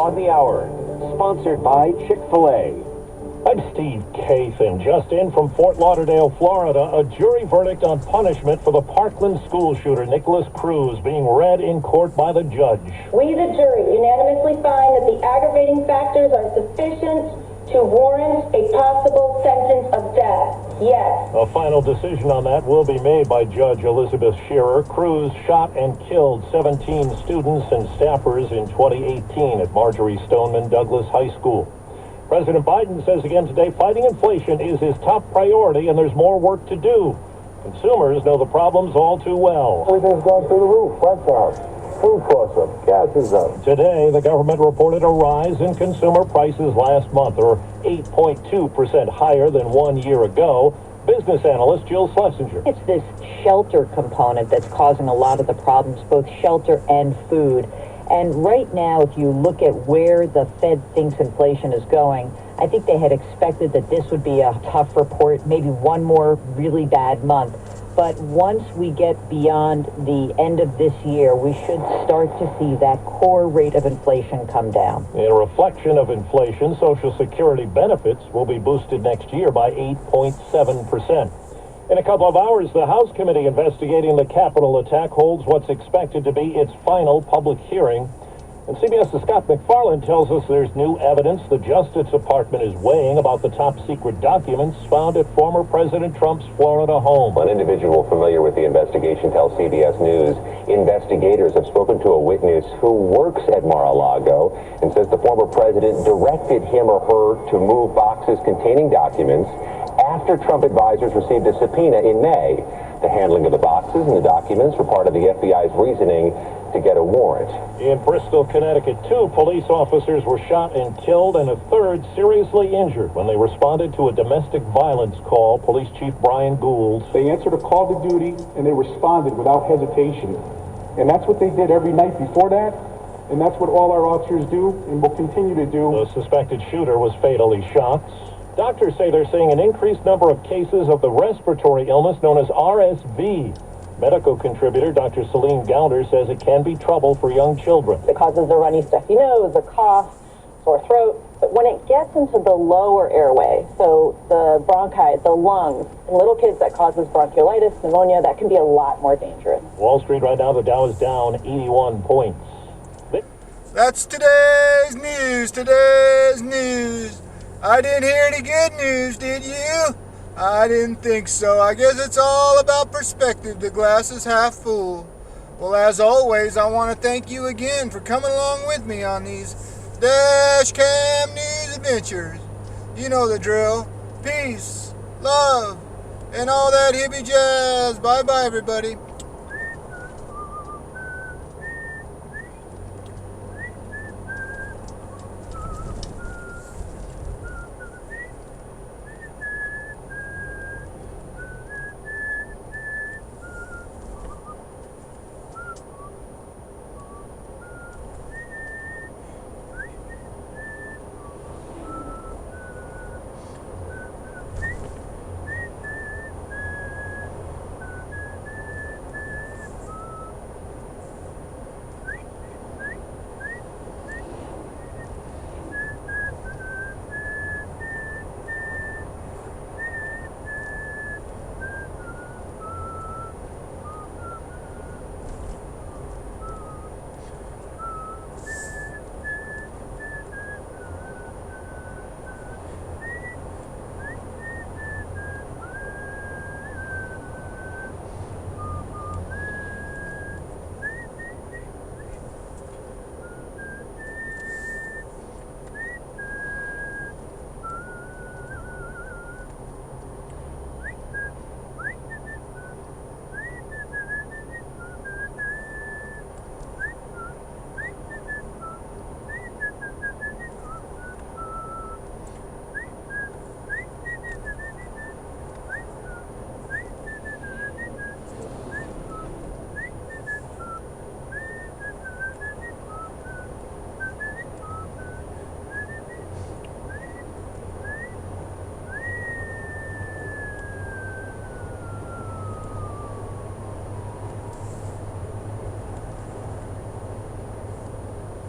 on the Hour, sponsored by Chick-fil-A. I'm Steve Case, and just in from Fort Lauderdale, Florida, a jury verdict on punishment for the Parkland school shooter Nicholas Cruz being read in court by the judge. We, the jury, unanimously find that the aggravating factors are sufficient to warrant a possible sentence of death. Yes. A final decision on that will be made by Judge Elizabeth Shearer. Cruz shot and killed 17 students and staffers in 2018 at Marjorie Stoneman Douglas High School. President Biden says again today fighting inflation is his top priority and there's more work to do. Consumers know the problems all too well. Everything's gone through the roof. Rent's up, food costs up, gas is up. Today, the government reported a rise in consumer prices last month, or 8.2% higher than 1 year ago. Business analyst Jill Schlesinger. It's this shelter component that's causing a lot of the problems, both shelter and food. And right now, if you look at where the Fed thinks inflation is going, I think they had expected that this would be a tough report, maybe one more really bad month. But once we get beyond the end of this year, we should start to see that core rate of inflation come down. In a reflection of inflation, Social Security benefits will be boosted next year by 8.7%. In a couple of hours, the House committee investigating the Capitol attack holds what's expected to be its final public hearing. And CBS's Scott McFarland tells us there's new evidence the Justice Department is weighing about the top-secret documents found at former President Trump's Florida home. An individual familiar with the investigation tells CBS News investigators have spoken to a witness who works at Mar-a-Lago and says the former president directed him or her to move boxes containing documents after Trump advisors received a subpoena in May. The handling of the boxes and the documents were part of the FBI's reasoning to get a warrant. In Bristol, Connecticut, 2 police officers were shot and killed and a third seriously injured when they responded to a domestic violence call. Police Chief Brian Gould. They answered a call to duty and they responded without hesitation. And that's what they did every night before that. And that's what all our officers do and will continue to do. The suspected shooter was fatally shot. Doctors say they're seeing an increased number of cases of the respiratory illness known as RSV. Medical contributor Dr. Celine Gounder says it can be trouble for young children. It causes a runny, stuffy nose, a cough, sore throat. But when it gets into the lower airway, so the bronchi, the lungs, in little kids that causes bronchiolitis, pneumonia, that can be a lot more dangerous. Wall Street right now, the Dow is down 81 points. That's today's news. I didn't hear any good news, did you? I didn't think so. I guess it's all about perspective. The glass is half full. Well, as always, I want to thank you again for coming along with me on these Dash Cam News adventures. You know the drill. Peace, love, and all that hippie jazz. Bye-bye, everybody.